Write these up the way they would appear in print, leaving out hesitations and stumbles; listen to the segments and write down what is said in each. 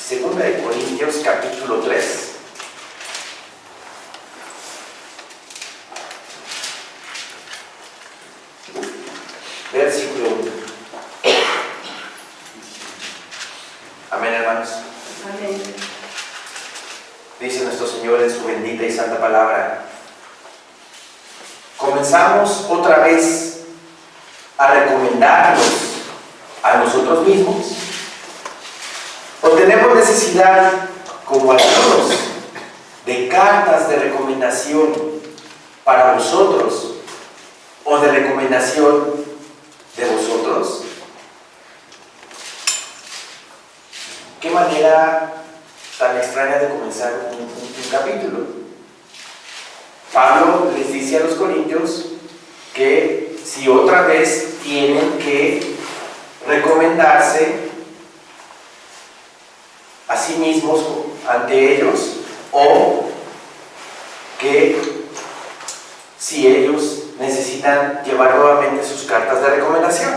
Segunda de Corintios, capítulo 3. Versículo 1. Amén, hermanos. Amén. Dice nuestro Señor en su bendita y santa palabra: comenzamos otra vez a recomendarnos a nosotros mismos, o tenemos necesidad, como algunos, de cartas de recomendación para vosotros, o de recomendación de vosotros. Qué manera tan extraña de comenzar un capítulo. Pablo les dice a los corintios que si otra vez tienen que recomendarse a sí mismos ante ellos, o que si ellos necesitan llevar nuevamente sus cartas de recomendación.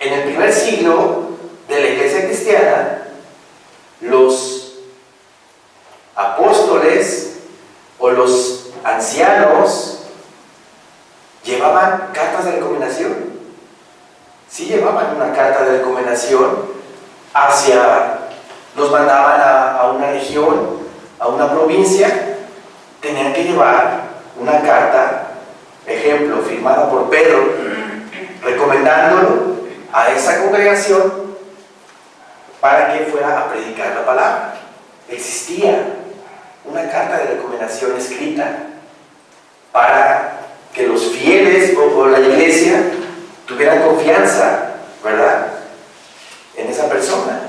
En el primer siglo de la iglesia cristiana, los apóstoles o los ancianos llevaban cartas de recomendación. Sí llevaban una carta de recomendación los mandaban a una región, a una provincia, tenían que llevar una carta, ejemplo, firmada por Pedro, recomendándolo a esa congregación para que fuera a predicar la palabra. Existía una carta de recomendación escrita para que los fieles o la iglesia tuvieran confianza, ¿verdad?, en esa persona.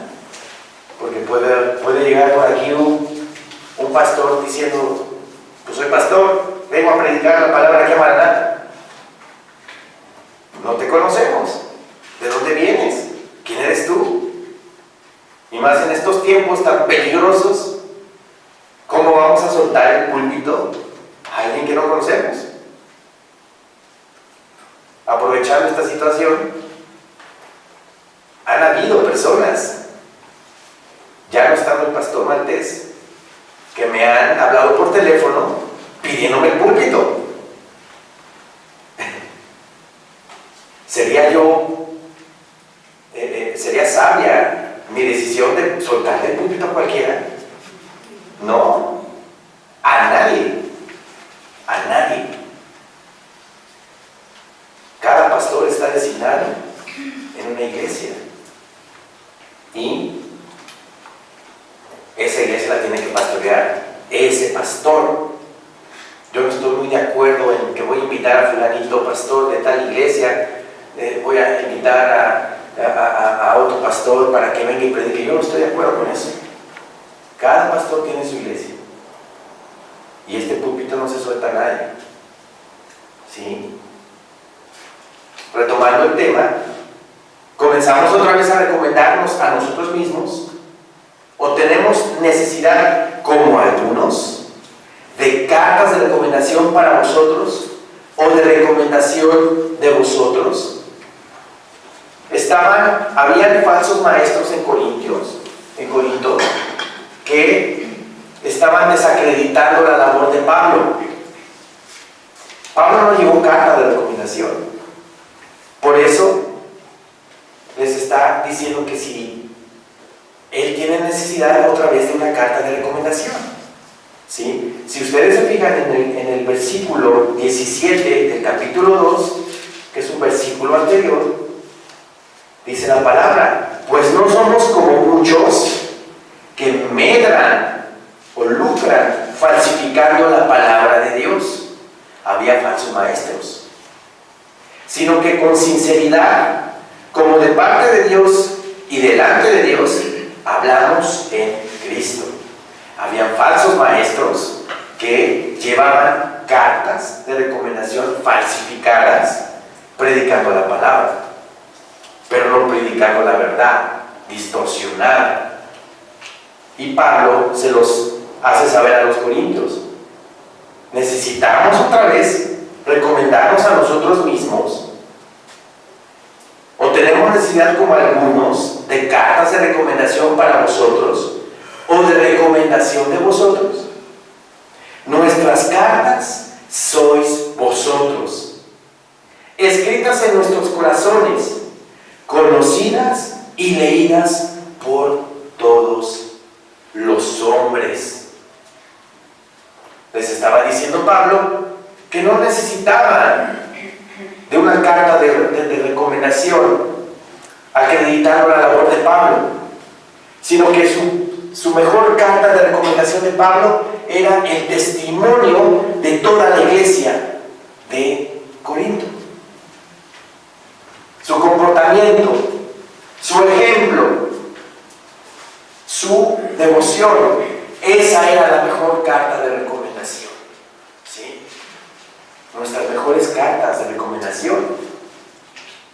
Porque puede llegar por aquí un pastor diciendo: pues soy pastor, vengo a predicar la palabra que Maranatha. No te conocemos. ¿De dónde vienes? ¿Quién eres tú? Y más en estos tiempos tan peligrosos, ¿cómo vamos a soltar el púlpito a alguien que no conocemos? Aprovechando esta situación, han habido personas, ya no estando el pastor Maltés, que me han hablado por teléfono pidiéndome el púlpito. ¿Sería sabia mi decisión de soltarle el púlpito a cualquiera? No, a nadie. Cada pastor está designado en una iglesia, y esa iglesia la tiene que pastorear ese pastor. Yo no estoy muy de acuerdo en que voy a invitar a fulanito pastor de tal iglesia, voy a invitar a otro pastor para que venga y predique. Yo no estoy de acuerdo con eso. Cada pastor tiene su iglesia, y este púlpito no se suelta a nadie. ¿Sí? Retomando el tema, comenzamos otra vez a recomendarnos a nosotros mismos, o tenemos necesidad, como algunos, de cartas de recomendación para vosotros, o de recomendación de vosotros. Habían falsos maestros en Corinto, que estaban desacreditando la labor de Pablo. Pablo no llevó carta de recomendación. Por eso les está diciendo que si él tiene necesidad otra vez de una carta de recomendación. ¿Sí? Si ustedes se fijan en el versículo 17 del capítulo 2, que es un versículo anterior, dice la palabra: pues no somos como muchos que medran o lucran falsificando la palabra de Dios. Había falsos maestros. Sino que con sinceridad, como de parte de Dios y delante de Dios, hablamos en Cristo. Habían falsos maestros que llevaban cartas de recomendación falsificadas, predicando la palabra, pero no predicando la verdad, distorsionada. Y Pablo se los hace saber a los corintios: necesitamos otra vez recomendarnos a nosotros mismos, o tenemos necesidad, como algunos, de cartas de recomendación para vosotros o de recomendación de vosotros? Nuestras cartas sois vosotros, escritas en nuestros corazones, conocidas y leídas por todos los hombres. Les estaba diciendo Pablo que no necesitaban de una carta de recomendación acreditando la labor de Pablo, sino que su mejor carta de recomendación de Pablo era el testimonio de toda la iglesia de Corinto. Su comportamiento, su ejemplo, su devoción, esa era la mejor carta de recomendación. ¿Sí? Nuestras mejores cartas de recomendación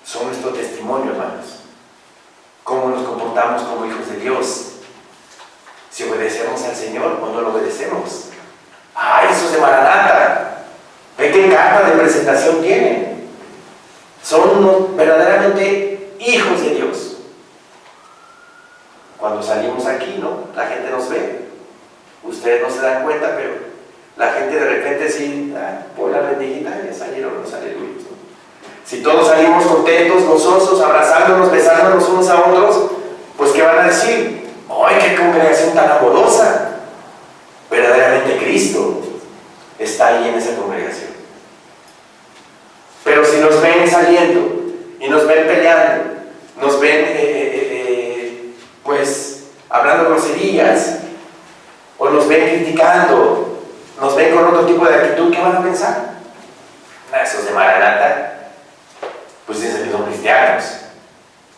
son nuestro testimonio, hermanos. Cómo nos comportamos como hijos de Dios. Si obedecemos al Señor o no lo obedecemos. ¡Ay, esos de Maranata! ¿Ve qué carta de presentación tienen? Son verdaderamente hijos de Dios. Cuando salimos aquí, ¿no? La gente nos ve. Ustedes no se dan cuenta, pero la gente de repente sí, por la rendijita, ya salieron los aleluyos, ¿no? Si todos salimos contentos, gozosos, abrazándonos, besándonos unos a otros, pues ¿qué van a decir? ¡Ay, qué congregación tan amorosa! Verdaderamente Cristo está ahí en esa congregación. Pero si nos ven saliendo y nos ven peleando, nos ven pues hablando groserías, o nos ven criticando, nos ven con otro tipo de actitud, ¿qué van a pensar? Esos de Maranata pues dicen que son cristianos,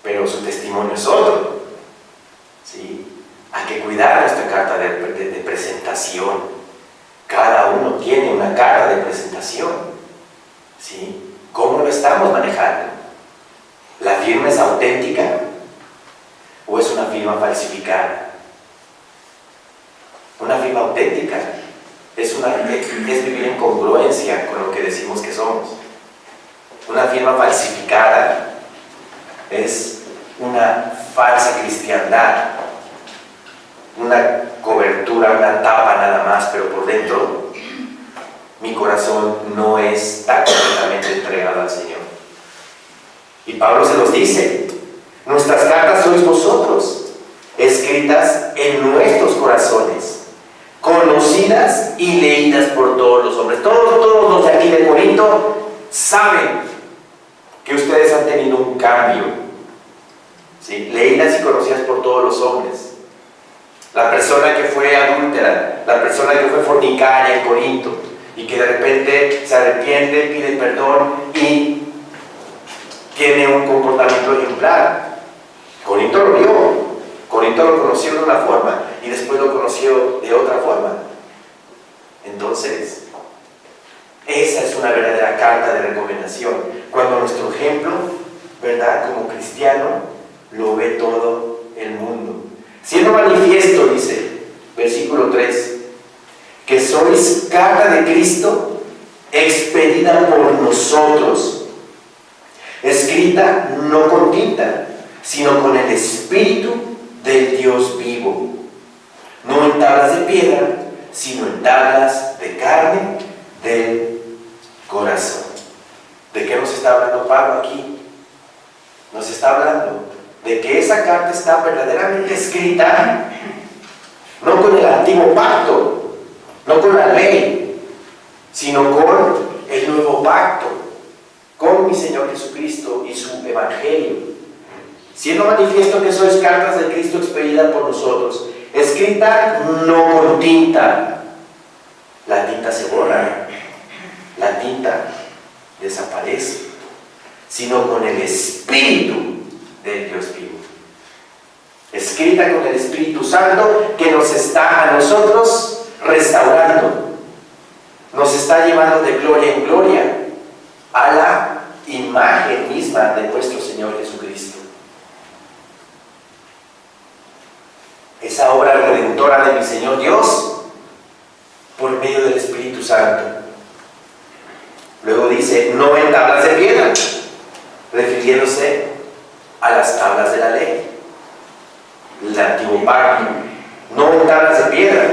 pero su testimonio es otro. ¿Sí? Hay que cuidar nuestra carta de presentación. Cada uno tiene una carta de presentación. ¿Sí? ¿Cómo lo estamos manejando? ¿La firma es auténtica o es una firma falsificada? Una firma auténtica es vivir en congruencia con lo que decimos que somos. Una firma falsificada es una falsa cristiandad, una cobertura, una tapa nada más, pero por dentro mi corazón no está completamente entregado al Señor. Y Pablo se los dice: nuestras cartas sois vosotros, escritas en nuestros corazones, conocidas y leídas por todos los hombres. Todos los de aquí de Corinto saben que ustedes han tenido un cambio, ¿sí? Leídas y conocidas por todos los hombres. La persona que fue adúltera, la persona que fue fornicaria en Corinto y que de repente se arrepiente, pide perdón y tiene un comportamiento ejemplar. Corinto lo vio, Corinto lo conoció de una forma y después lo conoció de otra forma. Entonces, esa es una verdadera carta de recomendación. Cuando nuestro ejemplo, ¿verdad?, como cristiano, lo ve todo el mundo. Siendo manifiesto, dice, versículo 3, que sois carta de Cristo, expedida por nosotros, escrita no con tinta, sino con el Espíritu del Dios vivo, no en tablas de piedra, sino en tablas de carne del corazón. ¿De qué nos está hablando Pablo aquí? Nos está hablando de que esa carta está verdaderamente escrita no con el antiguo pacto, no con la ley, sino con el nuevo pacto, con mi Señor Jesucristo y su Evangelio. Siendo manifiesto que sois cartas de Cristo expedida por nosotros, escrita no con tinta. La tinta se borra, la tinta desaparece, sino con el Espíritu del Dios vivo. Escrita con el Espíritu Santo que nos está a nosotros restaurando, nos está llevando de gloria en gloria a la imagen misma de nuestro Señor Jesucristo. Esa obra redentora de mi Señor Dios por medio del Espíritu Santo. Luego dice, no en tablas de piedra, refiriéndose a las tablas de la ley. el antiguo pacto, no en tablas de piedra,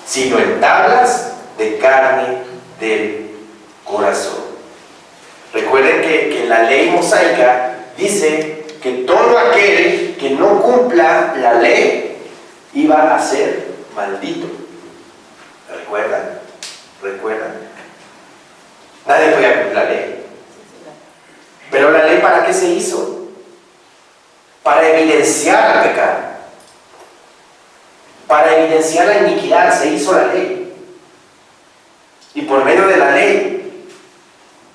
sino en tablas de carne del corazón. Recuerden que en la ley mosaica dice que todo aquel que no cumpla la ley iba a ser maldito. ¿Recuerdan? ¿Recuerdan? Nadie podía cumplir la ley. Pero la ley, ¿para qué se hizo? Para evidenciar el pecado. Para evidenciar la iniquidad se hizo la ley. Y por medio de la ley,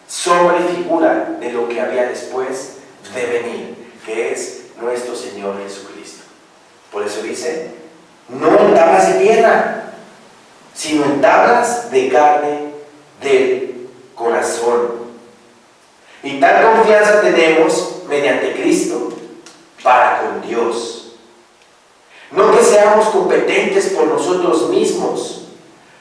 sombra y figura de lo que había después de venir, que es nuestro Señor Jesucristo. Por eso dice, no en tablas de piedra, sino en tablas de carne del corazón. Y tal confianza tenemos mediante Cristo para con Dios. No que seamos competentes por nosotros mismos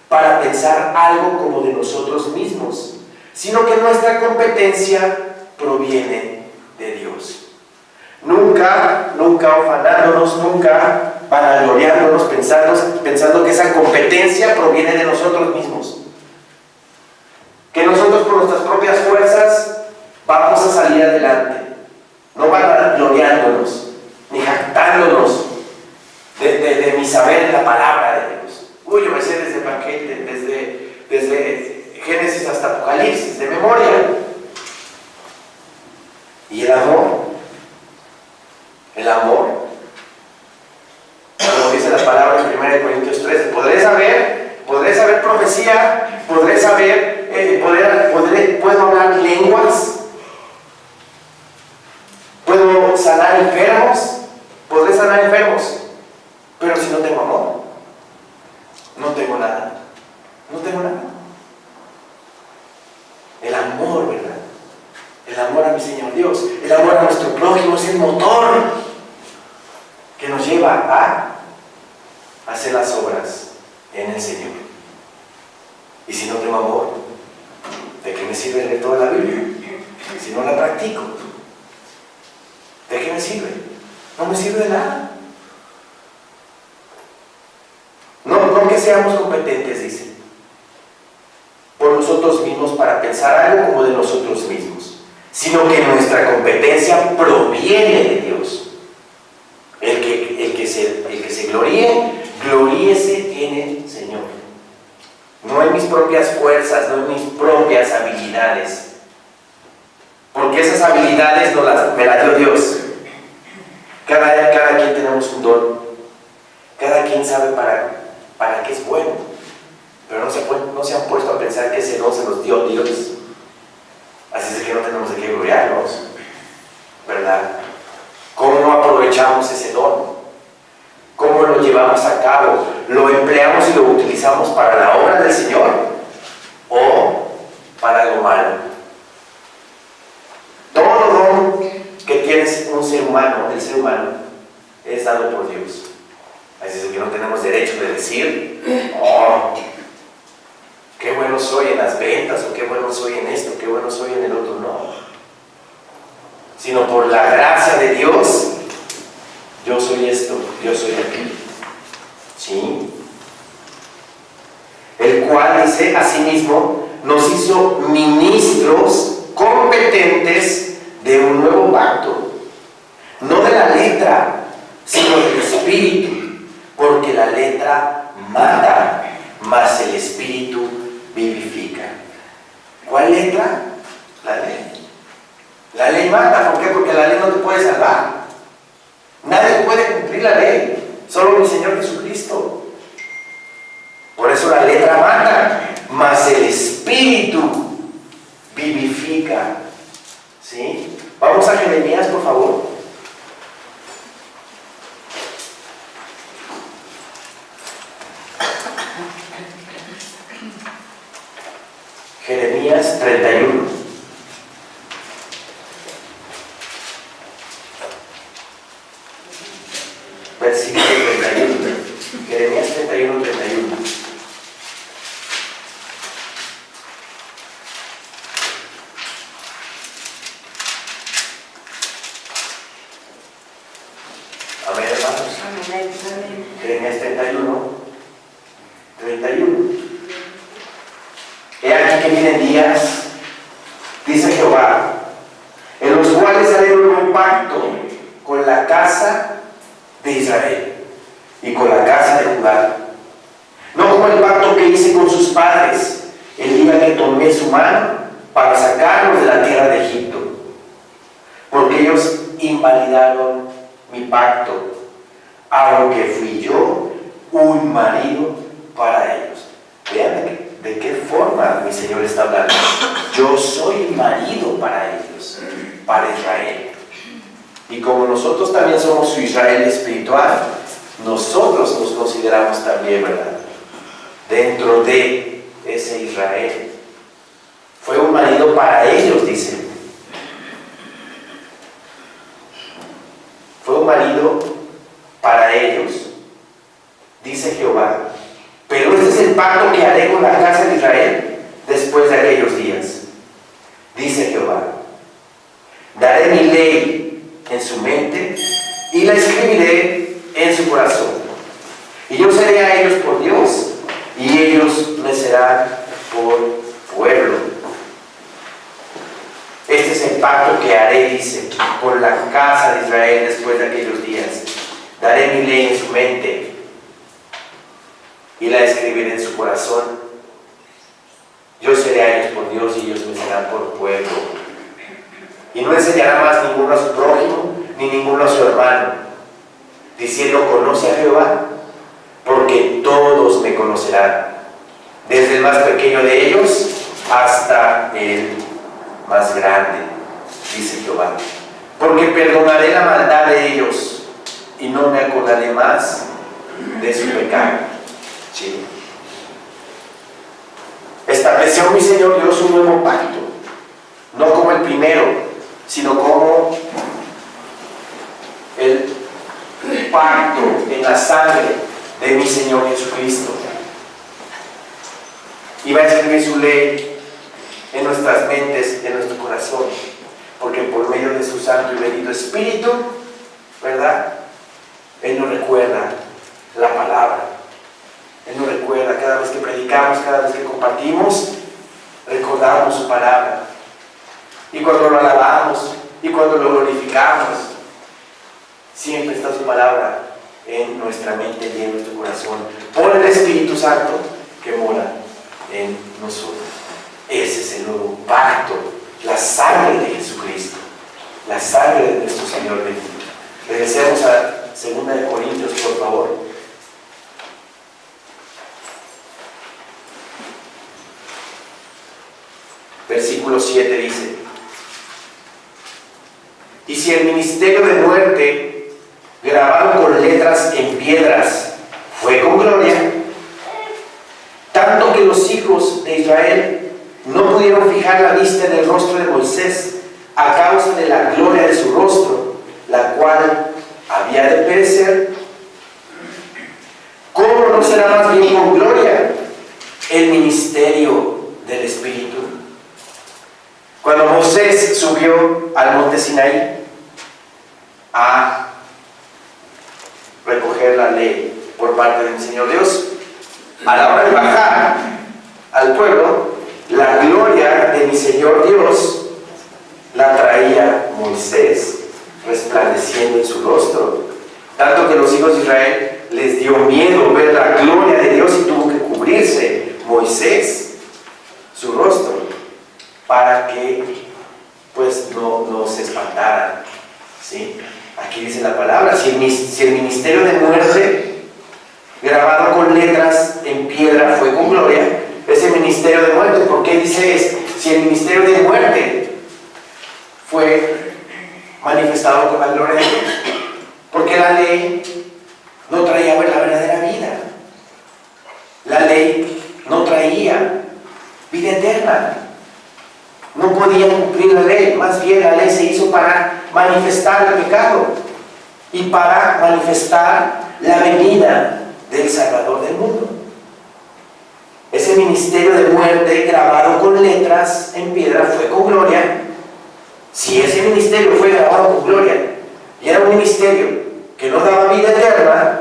para pensar algo como de nosotros mismos, sino que nuestra competencia proviene de Dios. Nunca ufanándonos, nunca vanagloriándonos, pensando que esa competencia proviene de nosotros mismos. Que nosotros por nuestras propias fuerzas vamos a salir adelante. No vanagloriándonos, ni jactándonos de mi saber en la palabra de Dios. Uy, yo me sé desde Evangelio, desde Génesis hasta Apocalipsis, de memoria. ¿Y el amor? El amor, como dice la palabra en 1 Corintios 13, podré saber profecía, podré saber, puedo hablar lenguas, puedo sanar enfermos, podré sanar enfermos, pero si no tengo amor, no tengo nada. No tengo nada. El amor, ¿verdad? El amor a mi Señor Dios, el amor a nuestro prójimo es el motor que nos lleva a hacer las obras en el Señor. Y si no tengo amor, ¿de qué me sirve leer toda la Biblia? Si no la practico, ¿de qué me sirve? No me sirve de nada. No que seamos competentes, dice, por nosotros mismos para pensar algo como de nosotros mismos, sino que nuestra competencia proviene de Dios. El que se gloríese en el Señor. No en mis propias fuerzas, no en mis propias habilidades. Porque esas habilidades me las dio Dios. Cada quien tenemos un don. Cada quien sabe para qué es bueno. Pero no se han puesto a pensar que ese don se los dio Dios. Así es que no tenemos de qué gloriarnos, ¿verdad? ¿Cómo no aprovechamos ese don? ¿Cómo lo llevamos a cabo? ¿Lo empleamos y lo utilizamos para la obra del Señor? ¿O para algo malo? Todo don que tiene un ser humano, el ser humano, es dado por Dios. Así es que no tenemos derecho de decir, oh, qué bueno soy en las ventas, o qué bueno soy en esto, qué bueno soy en el otro. No. Sino por la gracia de Dios, yo soy esto, yo soy aquello. ¿Sí? El cual, dice, asimismo, nos hizo ministros competentes de un nuevo pacto. No de la letra, sino del Espíritu. Porque la letra mata, mas el Espíritu vivifica. ¿Cuál letra? La ley. La ley mata, ¿por qué? Porque la ley no te puede salvar. Nadie puede cumplir la ley, solo mi Señor Jesucristo. Por eso la letra mata, mas el Espíritu vivifica. ¿Sí? Vamos a Jeremías, por favor. Jeremías 31. Versículo 31. Jeremías 31, 31. Amén, hermano. Amén. Jeremías 31, 31. He aquí que vienen días, dice Jehová, en los cuales haré un nuevo pacto con la casa de Israel y con la casa de Judá. No como el pacto que hice con sus padres el día que tomé su mano para sacarlos de la tierra de Egipto, porque ellos invalidaron mi pacto, aunque fui yo un marido para ellos. Vean de qué forma mi Señor está hablando. Yo soy marido para ellos, para Israel. Y como nosotros también somos su Israel espiritual, nosotros nos consideramos también, ¿verdad?, dentro de ese Israel. Fue un marido para ellos, dice. Fue un marido para ellos, dice Jehová. Pero este es el pacto que haré con la casa de Israel después de aquellos días, dice Jehová. Daré mi ley en su mente y la escribiré en su corazón. Y yo seré a ellos por Dios, y ellos me serán por pueblo. Este es el pacto que haré, dice, con la casa de Israel después de aquellos días. Daré mi ley en su mente y la escribiré en su corazón. Yo seré a ellos por Dios y ellos me serán por pueblo. Y no enseñará más ninguno a su prójimo ni ninguno a su hermano, diciendo: conoce a Jehová, porque todos me conocerán, desde el más pequeño de ellos hasta el más grande, dice Jehová. Porque perdonaré la maldad de ellos y no me acordaré más de su pecado. Sí. Estableció mi Señor Dios un nuevo pacto, no como el primero, sino como el pacto en la sangre de mi Señor Jesucristo. Y va a escribir su ley en nuestras mentes, en nuestro corazón, porque por medio de su santo y bendito Espíritu, ¿verdad?, Él nos recuerda la palabra. Él nos recuerda cada vez que predicamos, cada vez que compartimos, recordamos su palabra. Y cuando lo alabamos y cuando lo glorificamos, siempre está su palabra en nuestra mente y en nuestro corazón, por el Espíritu Santo que mora en nosotros. Ese es el nuevo pacto, la sangre de Jesucristo, la sangre de nuestro Señor bendito. Regresemos a 2 Corintios, por favor. Versículo 7 dice: y si el ministerio de muerte, grabado con letras en piedras, fue con gloria, tanto que los hijos de Israel no pudieron fijar la vista en el rostro de Moisés a causa de la gloria de su rostro, la cual había de perecer, ¿cómo no será más bien con gloria el ministerio del Espíritu? Cuando Moisés subió al monte Sinaí a recoger la ley por parte del Señor Dios, a la hora de bajar al pueblo, la gloria de mi Señor Dios la traía Moisés, resplandeciendo en su rostro, tanto que los hijos de Israel les dio miedo ver la gloria de Dios y tuvo que cubrirse Moisés su rostro para que pues no se espantaran, ¿sí? Aquí dice la palabra: si el ministerio de muerte, grabado con letras en piedra, fue con gloria, ese ministerio de muerte, ¿por qué dice esto? Si el ministerio de muerte fue manifestado con la gloria de Dios, porque la ley no traía la verdadera vida, la ley no traía vida eterna, no podían cumplir la ley, más bien la ley se hizo para manifestar el pecado y para manifestar la venida del Salvador del mundo. Ese ministerio de muerte grabado con letras en piedra fue con gloria. Si ese ministerio fue grabado con gloria y era un ministerio que nos daba vida eterna,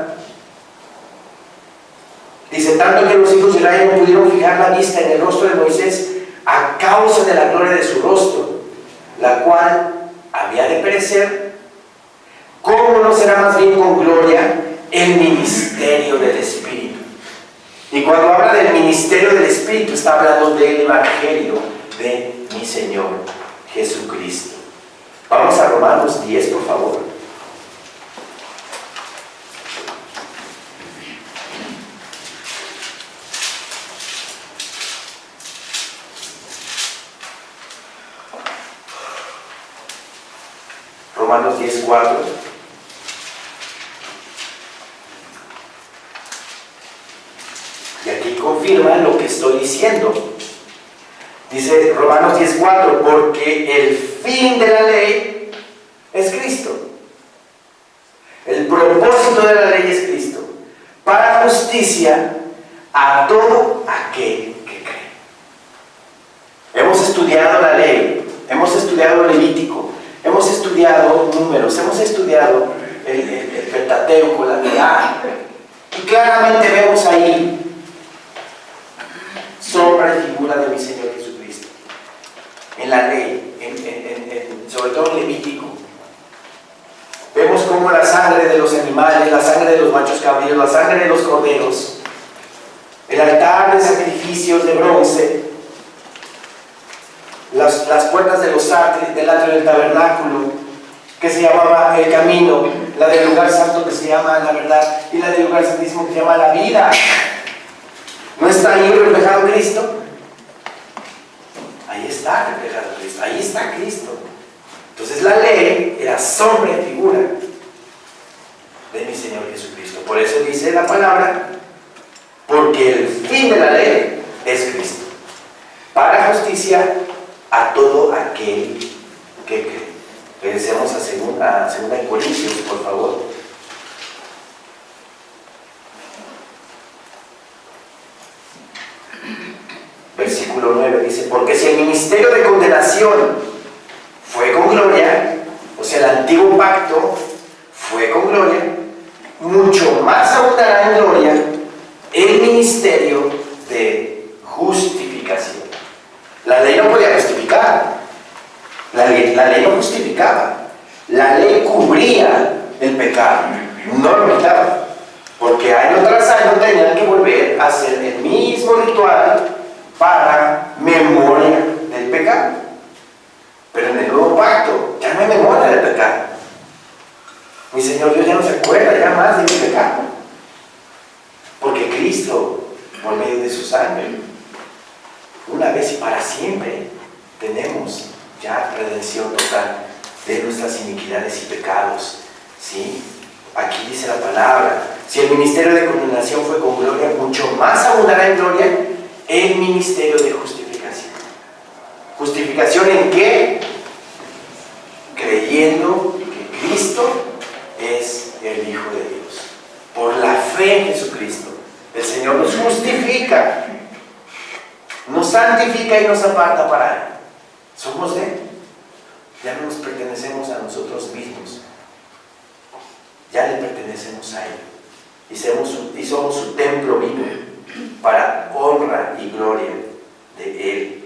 dice, tanto que los hijos de Israel no pudieron fijar la vista en el rostro de Moisés a causa de la gloria de su rostro, la cual había de perecer, ¿cómo no será más bien con gloria el ministerio del Espíritu? Y cuando habla del ministerio del Espíritu, está hablando del Evangelio de mi Señor Jesucristo. Vamos a Romanos 10, por favor. Romanos 10, 4. Y aquí confirma lo que estoy diciendo. Dice Romanos 10, 4, porque el fin de la ley es Cristo. El propósito de la ley es Cristo, para justicia a todo aquel que cree. Hemos estudiado la ley, hemos estudiado Levítico, hemos estudiado Números, hemos estudiado el Pentateuco, la Torá, y claramente vemos ahí sombra y figura de mi Señor Jesucristo. En la ley, sobre todo en Levítico, vemos cómo la sangre de los animales, la sangre de los machos cabríos, la sangre de los corderos, el altar de sacrificios de bronce, las puertas de los atrios, del atrio del tabernáculo, que se llamaba el camino, la del lugar santo que se llama la verdad, y la del lugar santísimo que se llama la vida. ¿No está ahí reflejado Cristo? Ahí está reflejado Cristo, ahí está Cristo. Entonces la ley era sombra y figura de mi Señor Jesucristo. Por eso dice la palabra, porque el fin de la ley es Cristo, para justicia a todo aquel que cree. Regresemos a segunda Corintios, por favor. Versículo 9 dice, porque si el ministerio de condenación fue con gloria, o sea, el antiguo pacto fue con gloria, mucho más abundará en gloria el ministerio de justificación. La ley no podía justificar, la ley no justificaba, la ley cubría el pecado, no lo quitaba, porque año tras año tenían que volver a hacer el mismo ritual para memoria del pecado. Pero en el nuevo pacto ya no hay memoria del pecado. Mi Señor Dios ya no se acuerda ya más de mi pecado, porque Cristo, por medio de su sangre, una vez y para siempre, tenemos ya redención total de nuestras iniquidades y pecados. ¿Sí? Aquí dice la palabra, si el ministerio de condenación fue con gloria, mucho más abundará en gloria el ministerio de justificación. ¿Justificación en qué? Creyendo que Cristo es el Hijo de Dios. Por la fe en Jesucristo, el Señor nos justifica, nos santifica y nos aparta para Él. Somos de Él. Ya no nos pertenecemos a nosotros mismos. Ya le pertenecemos a Él. Y somos su templo vivo para honra y gloria de Él.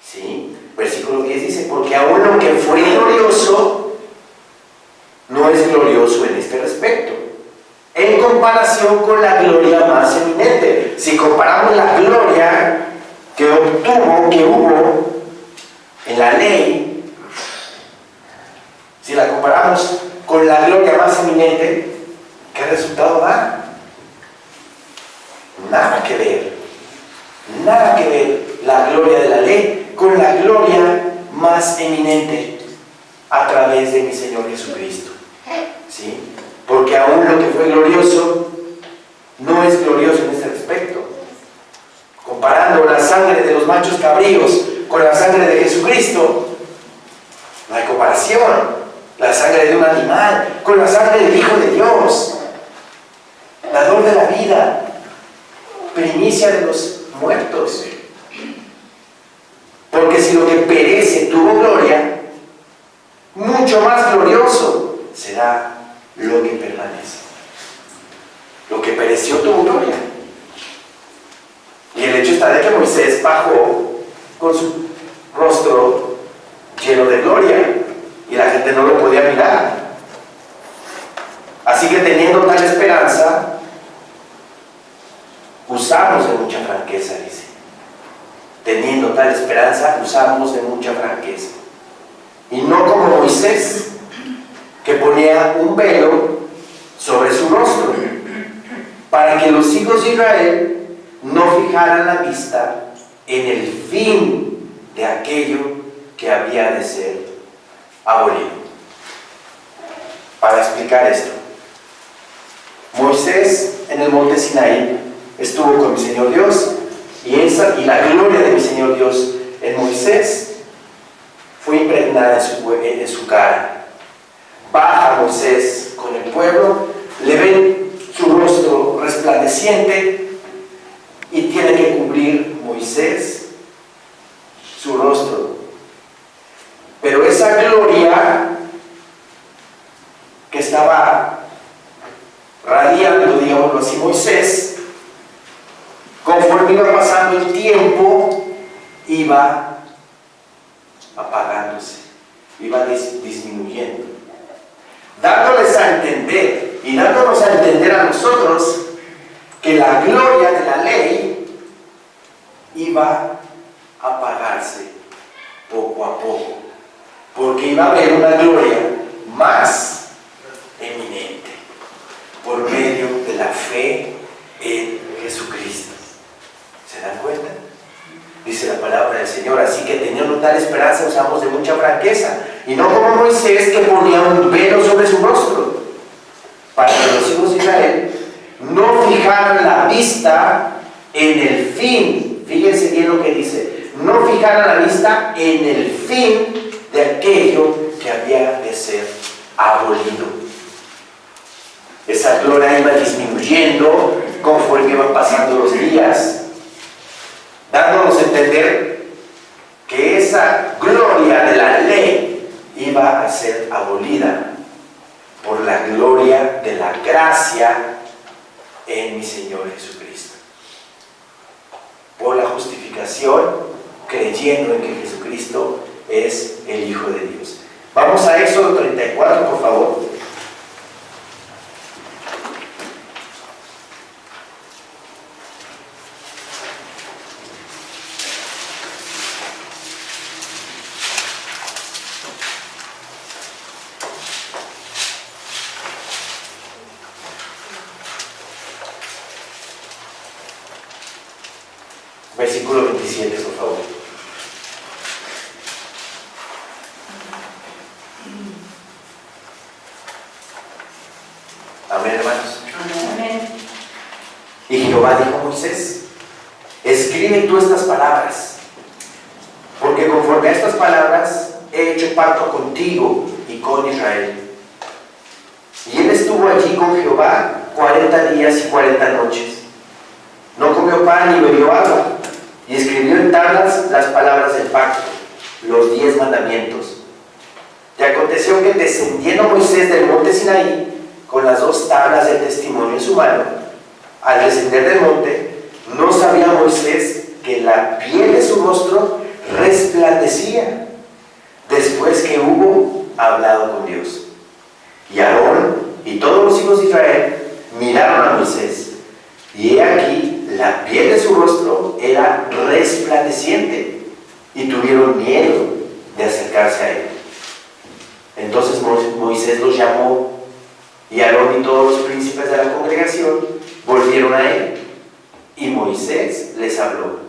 ¿Sí? Versículo 10 dice, porque aún lo que fue glorioso no es glorioso en este respecto, en comparación con la gloria más eminente. Si comparamos la gloria que hubo en la ley, si la comparamos con la gloria más eminente, ¿qué resultado da? Nada que ver. Nada que ver la gloria de la ley con la gloria más eminente a través de mi Señor Jesucristo. ¿Sí? Porque aún lo que fue glorioso no es glorioso en este respecto. Comparando la sangre de los machos cabríos con la sangre de Jesucristo, no hay comparación. La sangre de un animal con la sangre del Hijo de Dios, dador de la vida, primicia de los muertos. Porque si lo que perece tuvo gloria, mucho más glorioso será lo que permanece. Lo que pereció tuvo gloria. Y el hecho está de que Moisés bajó con su rostro lleno de gloria y la gente no lo podía mirar. Así que teniendo tal esperanza, usamos de mucha franqueza, dice. Teniendo tal esperanza, usamos de mucha franqueza. Y no como Moisés, que ponía un velo sobre su rostro, para que los hijos de Israel no fijaran la vista en el fin de aquello que había de ser abolido. Para explicar esto, Moisés en el monte Sinaí estuvo con mi Señor Dios, y la gloria de mi Señor Dios en Moisés fue impregnada en su cara. Baja Moisés con el pueblo, le ven su rostro resplandeciente y tiene que cubrir Moisés su rostro. Pero esa gloria que estaba radiando, digámoslo así, Moisés, conforme iba pasando el tiempo, iba apagándose, iba disminuyendo, dándoles a entender y dándonos a entender a nosotros que la gloria de la ley iba a apagarse poco a poco, porque iba a haber una gloria más eminente por medio de la fe en Jesucristo. ¿Se dan cuenta? Dice la palabra del Señor, así que teniendo tal esperanza usamos de mucha franqueza, y no como Moisés, que ponía un velo sobre su rostro, para que los hijos de Israel no fijaran la vista en el fin. Fíjense bien lo que dice: no fijaran la vista en el fin de aquello que había de ser abolido. Esa gloria iba disminuyendo conforme iban pasando los días, dándonos a entender que esa gloria de la ley iba a ser abolida por la gloria de la gracia en mi Señor Jesucristo. Por la justificación, creyendo en que Jesucristo es el Hijo de Dios. Vamos a Éxodo 34, por favor. Versículo 27, por favor. Amén, hermanos. Amén. Y Jehová dijo a Moisés: escribe tú estas palabras, porque conforme a estas palabras he hecho pacto contigo y con Israel. Y él estuvo allí con Jehová 40 días y 40 noches. No comió pan ni bebió agua, y escribió en tablas las palabras del pacto, los 10 mandamientos. Y aconteció que descendiendo Moisés del monte Sinaí con las 2 tablas del testimonio en su mano, al descender del monte, no sabía Moisés que la piel de su rostro resplandecía después que hubo hablado con Dios. Y Aarón y todos los hijos de Israel miraron a Moisés, y he aquí la piel de su rostro era resplandeciente, y tuvieron miedo de acercarse a él. Entonces Moisés los llamó, y Aarón y todos los príncipes de la congregación volvieron a él, y Moisés les habló.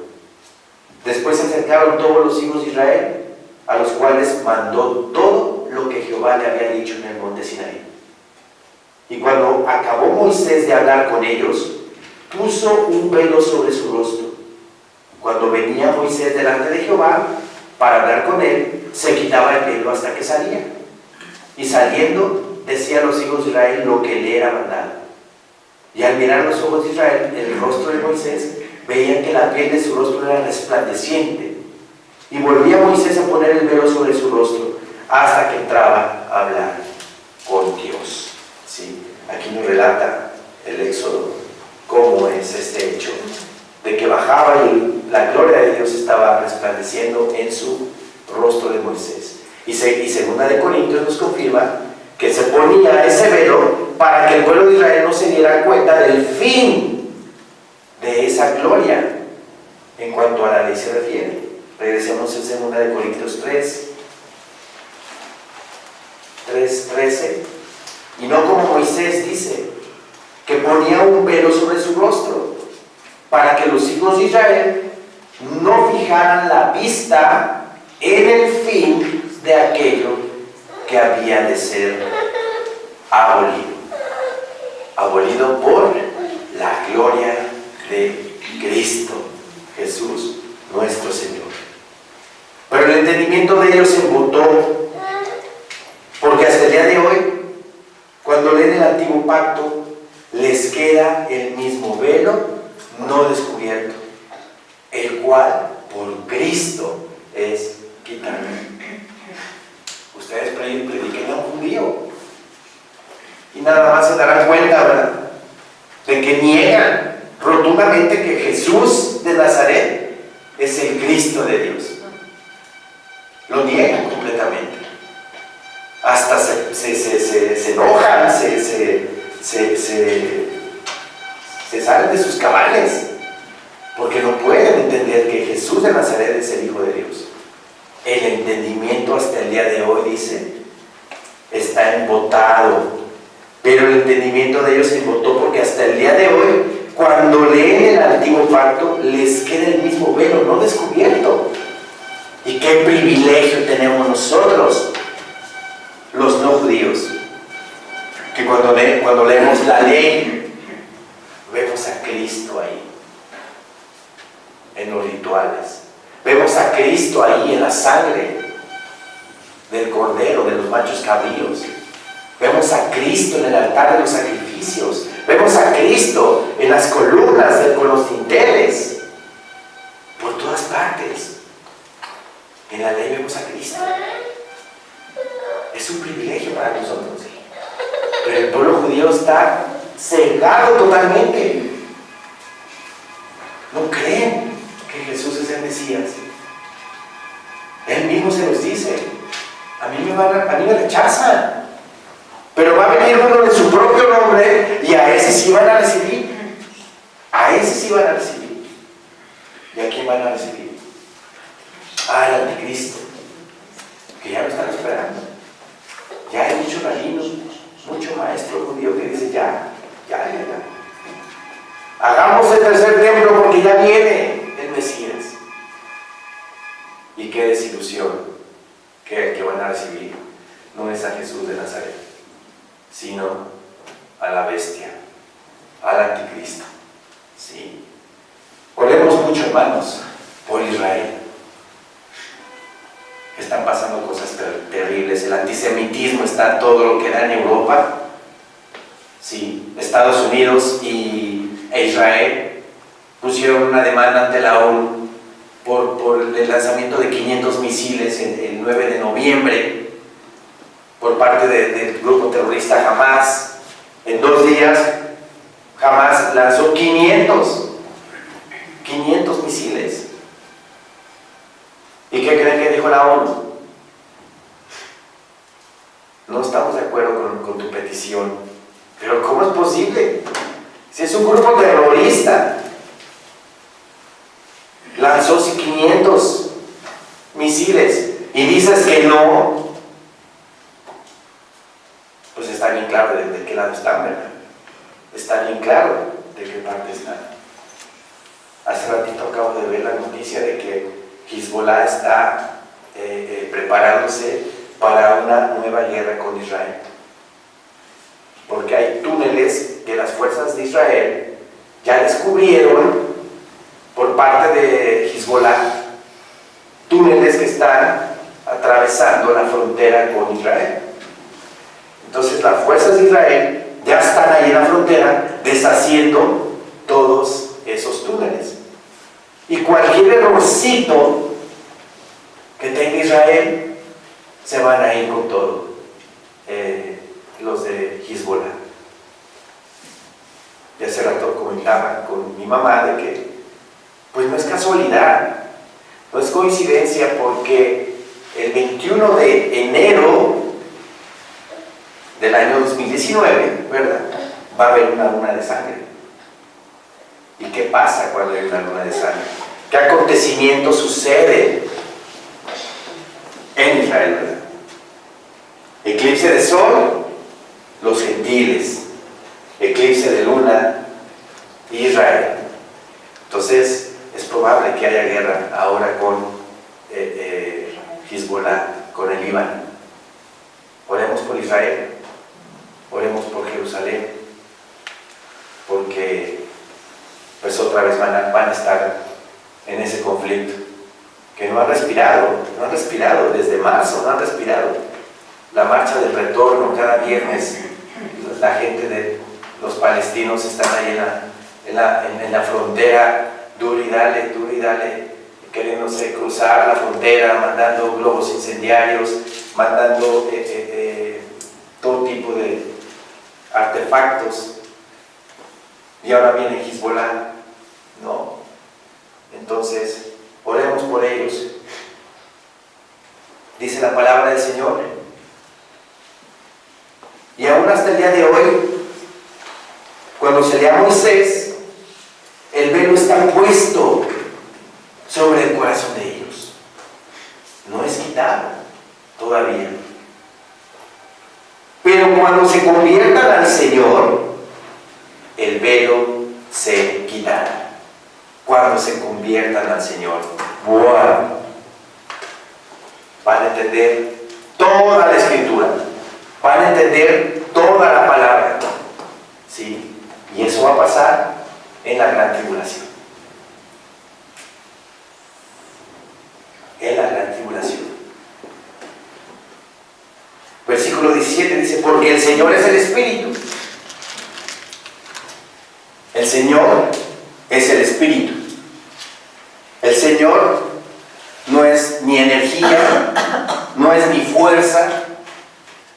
Después se acercaron todos los hijos de Israel, a los cuales mandó todo lo que Jehová le había dicho en el monte Sinaí. Y cuando acabó Moisés de hablar con ellos, puso un velo sobre su rostro. Cuando venía Moisés delante de Jehová para hablar con él, se quitaba el velo hasta que salía. Y saliendo, decía a los hijos de Israel lo que le era mandado. Y al mirar los ojos de Israel el rostro de Moisés, veían que la piel de su rostro era resplandeciente. Y volvía Moisés a poner el velo sobre su rostro hasta que entraba a hablar con Dios. ¿Sí? aquí nos relata el Éxodo cómo es este hecho de que bajaba y la gloria de Dios estaba resplandeciendo en su rostro de Moisés. Y segunda de Corintios nos confirma que se ponía ese velo para que el pueblo de Israel no se diera cuenta del fin de esa gloria en cuanto a la ley se refiere. Regresemos en segunda de Corintios 3:13. Y no como Moisés dice, que ponía un velo sobre su rostro, para que los hijos de Israel no fijaran la vista en el fin de aquello que había de ser abolido por la gloria de Cristo Jesús nuestro Señor. Pero el entendimiento de ellos se embotó, porque hasta el día de hoy, cuando leen el antiguo pacto, les queda el mismo velo no descubierto, el cual por Cristo es quitado. Ustedes prediquen a un judío y nada más se darán cuenta, ¿verdad?, de que niegan rotundamente que Jesús de Nazaret es el Cristo de Dios. Lo niegan completamente. Hasta se enojan, se salen de sus cabales, porque no pueden entender que Jesús de Nazaret es el Hijo de Dios. El entendimiento hasta el día de hoy, dice, está embotado. Pero el entendimiento de ellos se embotó porque hasta el día de hoy, cuando leen el antiguo pacto, les queda el mismo velo no descubierto. Y qué privilegio tenemos nosotros, los no judíos, que cuando leemos la ley, vemos a Cristo ahí, en los rituales. Vemos a Cristo ahí en la sangre del cordero, de los machos cabríos. Vemos a Cristo en el altar de los sacrificios. Vemos a Cristo en las columnas con los dinteles. Por todas partes. En la ley vemos a Cristo. Es un privilegio para nosotros. Pero el pueblo judío está cegado totalmente. No creen que Jesús es el Mesías. Él mismo se los dice. A mí me rechazan. Pero va a venir uno en su propio nombre y a ese sí van a recibir. A ese sí van a recibir. ¿Y a quién van a recibir? Al anticristo, que ya lo están esperando. Ya hay muchos rabinos, mucho maestro judío que dice ya. Hagamos el tercer templo porque ya viene el Mesías. Y qué desilusión que van a recibir. No es a Jesús de Nazaret, sino a la bestia, al anticristo. ¿Sí? Oremos mucho, hermanos, por Israel. Están pasando cosas terribles. El antisemitismo está todo lo que da en Europa. Sí, Estados Unidos e Israel pusieron una demanda ante la ONU por el lanzamiento de 500 misiles el 9 de noviembre por parte del grupo terrorista Hamas. En 2 días Hamas lanzó 500 misiles. ¿Y qué creen que dijo la ONU? No estamos de acuerdo con tu petición. Pero ¿cómo es posible? Si es un grupo terrorista, lanzó 500 misiles y dices que no, pues está bien claro de qué lado están, ¿verdad? Está bien claro de qué parte están. Hace ratito acabo de ver la noticia de que Hezbollah está preparándose para una nueva guerra con Israel. Porque hay túneles que las fuerzas de Israel ya descubrieron por parte de Hezbollah, túneles que están atravesando la frontera con Israel. Entonces las fuerzas de Israel ya están ahí en la frontera deshaciendo todos esos túneles. Y cualquier errorcito que tenga Israel, se van a ir con todo los de Hezbollah. comentaba con mi mamá de que, pues no es casualidad, no es coincidencia, porque el 21 de enero del año 2019, ¿verdad?, va a haber una luna de sangre. ¿Y qué pasa cuando hay una luna de sangre? ¿Qué acontecimiento sucede en Israel, verdad? Eclipse de sol, los gentiles. Eclipse de luna, Israel. Entonces es probable que haya guerra ahora con Hezbollah, con el Líbano. Oremos por Israel, oremos por Jerusalén, porque pues otra vez van a estar en ese conflicto, que no han respirado desde marzo, no han respirado. La marcha del retorno cada viernes, la gente de los palestinos están ahí en la frontera, duro y dale, queriéndose cruzar la frontera, mandando globos incendiarios, mandando todo tipo de artefactos. Y ahora viene Hezbollah, ¿no? Entonces, oremos por ellos. Dice la palabra del Señor. Y aún hasta el día de hoy, cuando se lee a Moisés, el velo está puesto sobre el corazón de ellos. No es quitado todavía. Pero cuando se conviertan al Señor, el velo se quitará. Cuando se conviertan al Señor, ¡wow!, van a entender toda la Escritura, van a entender toda la palabra, ¿sí? Y eso va a pasar en la gran tribulación. En la gran tribulación. Versículo 17 dice: porque el Señor es el Espíritu. El Señor es el Espíritu. El Señor no es ni energía, no es ni fuerza,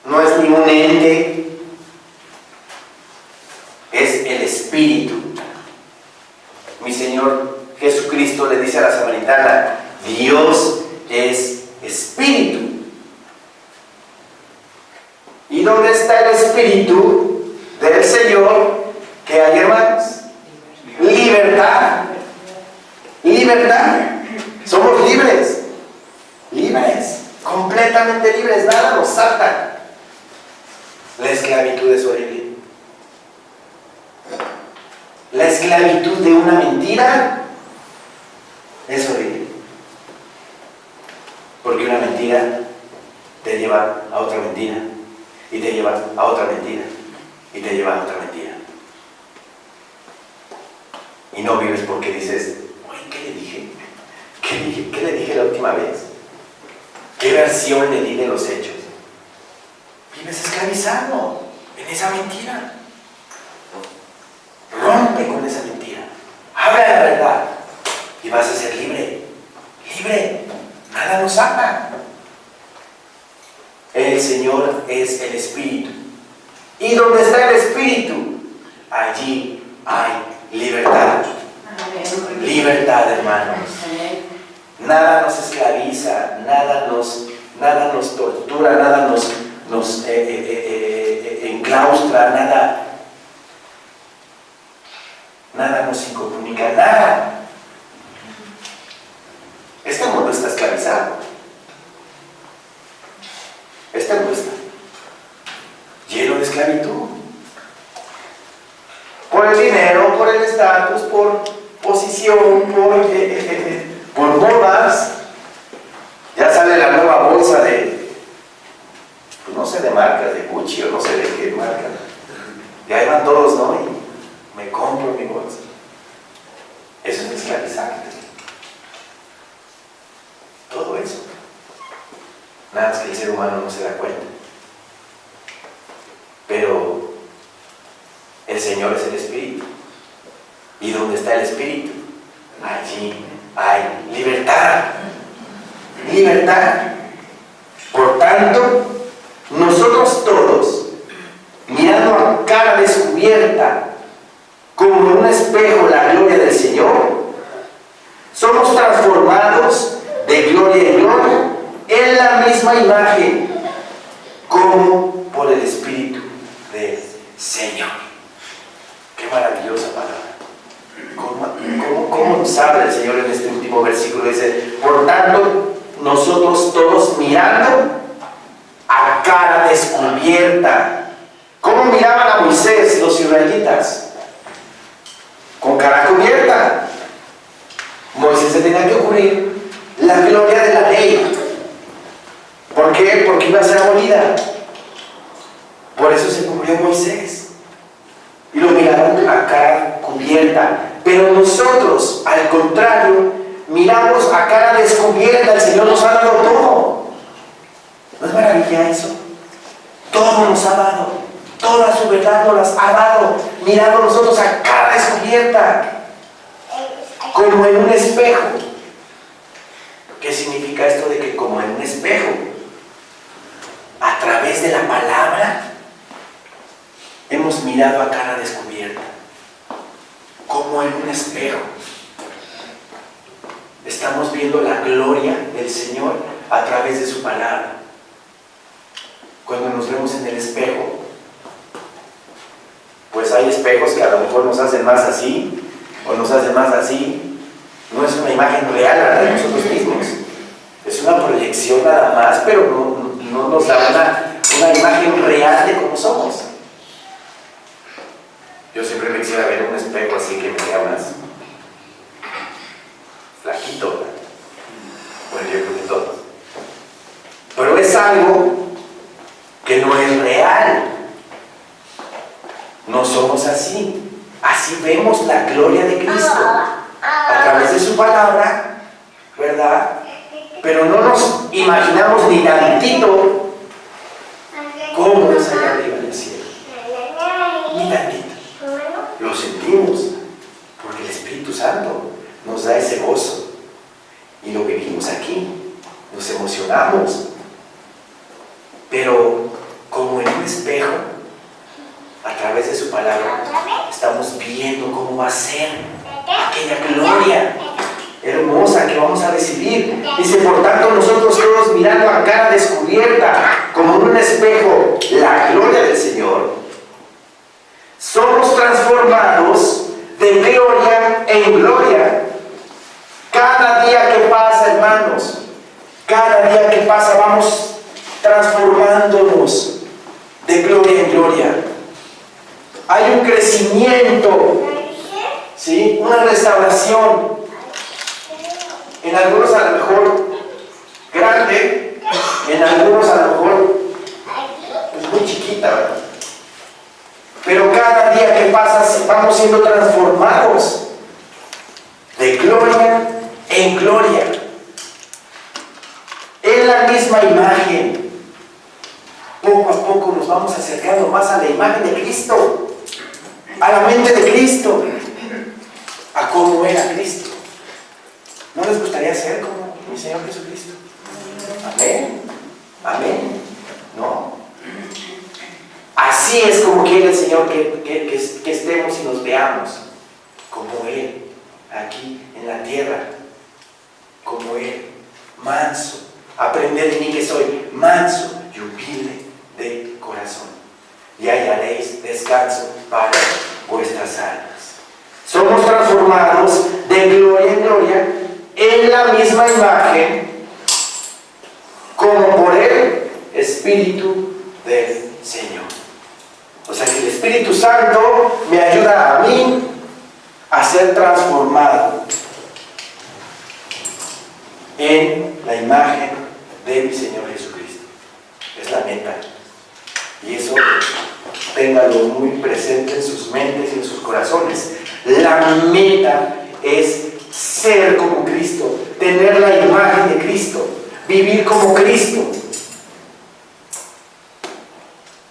no es ni un ente, es el Espíritu. Mi Señor Jesucristo le dice a la samaritana: Dios es Espíritu. ¿Y dónde está el Espíritu del Señor? ¿Qué hay, hermanos? Libertad. Libertad. Somos libres. Libres. Completamente libres. Nada nos ata. La esclavitud es horrible. La esclavitud de una mentira es horrible. Porque una mentira te lleva a otra mentira. Y te lleva a otra mentira. Y te lleva a otra mentira. Y no vives porque dices: oye, ¿qué le dije? ¿Qué le dije la última vez? ¿Qué versión le di de los hechos? Vives esclavizado en esa mentira. Rompe con esa mentira. Habla la verdad. Y vas a ser libre. Libre. Nada nos ata. El Señor es el Espíritu. Y donde está el Espíritu, allí hay libertad. Libertad, hermanos. Nada nos esclaviza, nada nos tortura, nada nos enclaustra, nada nos incomunica, nada. Este mundo está esclavizado. Este mundo está lleno de esclavitud. Por el dinero, por el estatus, por posición, por modas. Ya sale la nueva bolsa de, pues no sé, de marcas, de Gucci o no sé de qué marca. Y ahí van todos, ¿no? Y me compro mi bolsa. Eso es esclavizante. Todo eso. Nada más que el ser humano no se da cuenta. Pero el Señor es el Espíritu. ¿Y dónde está el Espíritu? Allí hay libertad. Libertad. Por tanto, nosotros todos, mirando a cara descubierta, como en un espejo la gloria del Señor, somos transformados de gloria en gloria en la misma imagen, como por el Espíritu del Señor. Qué maravillosa palabra. ¿Cómo nos habla el Señor en este último versículo? Dice, por tanto, nosotros todos mirando a cara descubierta. ¿Cómo miraban a Moisés los israelitas? Con cara cubierta. Moisés se tenía que cubrir la gloria de la ley. ¿Por qué? Porque iba a ser abolida. Por eso se cubrió Moisés. Y lo miraron a cara cubierta. Pero nosotros, al contrario, miramos a cara descubierta. El Señor nos ha dado todo. ¿No es maravilla eso? Todo nos ha dado. Toda su verdad nos las ha dado. Mirando nosotros a cara descubierta. Como en un espejo. ¿Qué significa esto de que como en un espejo? A través de la palabra hemos mirado a cara descubierta. Como en un espejo. Estamos viendo la gloria del Señor a través de su palabra. Cuando nos vemos en el espejo, pues hay espejos que a lo mejor nos hacen más así o nos hacen más así. No es una imagen real de nosotros mismos, es una proyección nada más, pero no nos da una imagen real de cómo somos. Yo siempre me quisiera ver un espejo así que me vea más flaquito. Bueno, yo creo que todos. Pero es algo que no es real. No somos así. Así vemos la gloria de Cristo a través de su palabra, ¿verdad? Pero no nos imaginamos ni tantito cómo es allá arriba en el cielo. Ni tantito. Lo sentimos porque el Espíritu Santo nos da ese gozo y lo vivimos aquí. Nos emocionamos. Pero como en un espejo, a través de su palabra, estamos viendo cómo va a ser aquella gloria hermosa que vamos a recibir. Dice, por tanto, nosotros todos mirando a cara descubierta, como en un espejo, la gloria del Señor, somos transformados de gloria en gloria. Cada día que pasa, hermanos, cada día que pasa vamos transformándonos de gloria en gloria. Hay un crecimiento, ¿sí? Una restauración. En algunos a lo mejor grande, en algunos a lo mejor pues muy chiquita, ¿verdad? Pero cada día que pasa vamos siendo transformados de gloria en gloria, en la misma imagen. Poco a poco nos vamos acercando más a la imagen de Cristo, a la mente de Cristo, a cómo era Cristo. ¿No les gustaría ser como mi Señor Jesucristo? Amén. Amén. No. Así es como quiere el Señor que estemos y nos veamos, como Él, aquí en la tierra, como Él, manso. Aprended de mí que soy manso y humilde de corazón, y hallaréis descanso para vuestras almas. Somos transformados de gloria en gloria en la misma imagen, como por el Espíritu del Señor. O sea que el Espíritu Santo me ayuda a mí a ser transformado en la imagen de mi Señor Jesucristo. Es la meta. Y eso ténganlo muy presente en sus mentes y en sus corazones. La meta es ser como Cristo, tener la imagen de Cristo, vivir como Cristo,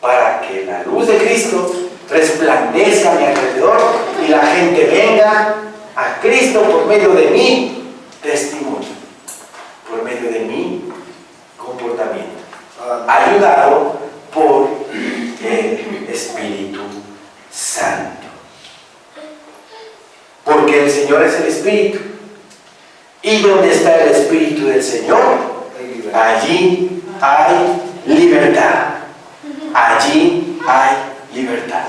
para que la luz de Cristo resplandezca a mi alrededor y la gente venga a Cristo por medio de mi testimonio, por medio de mi comportamiento, ayudado por el Espíritu Santo. Señor es el Espíritu. Y donde está el Espíritu del Señor, allí hay libertad. Allí hay libertad.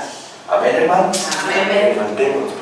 Amén, hermanos. Amén. Levantemos.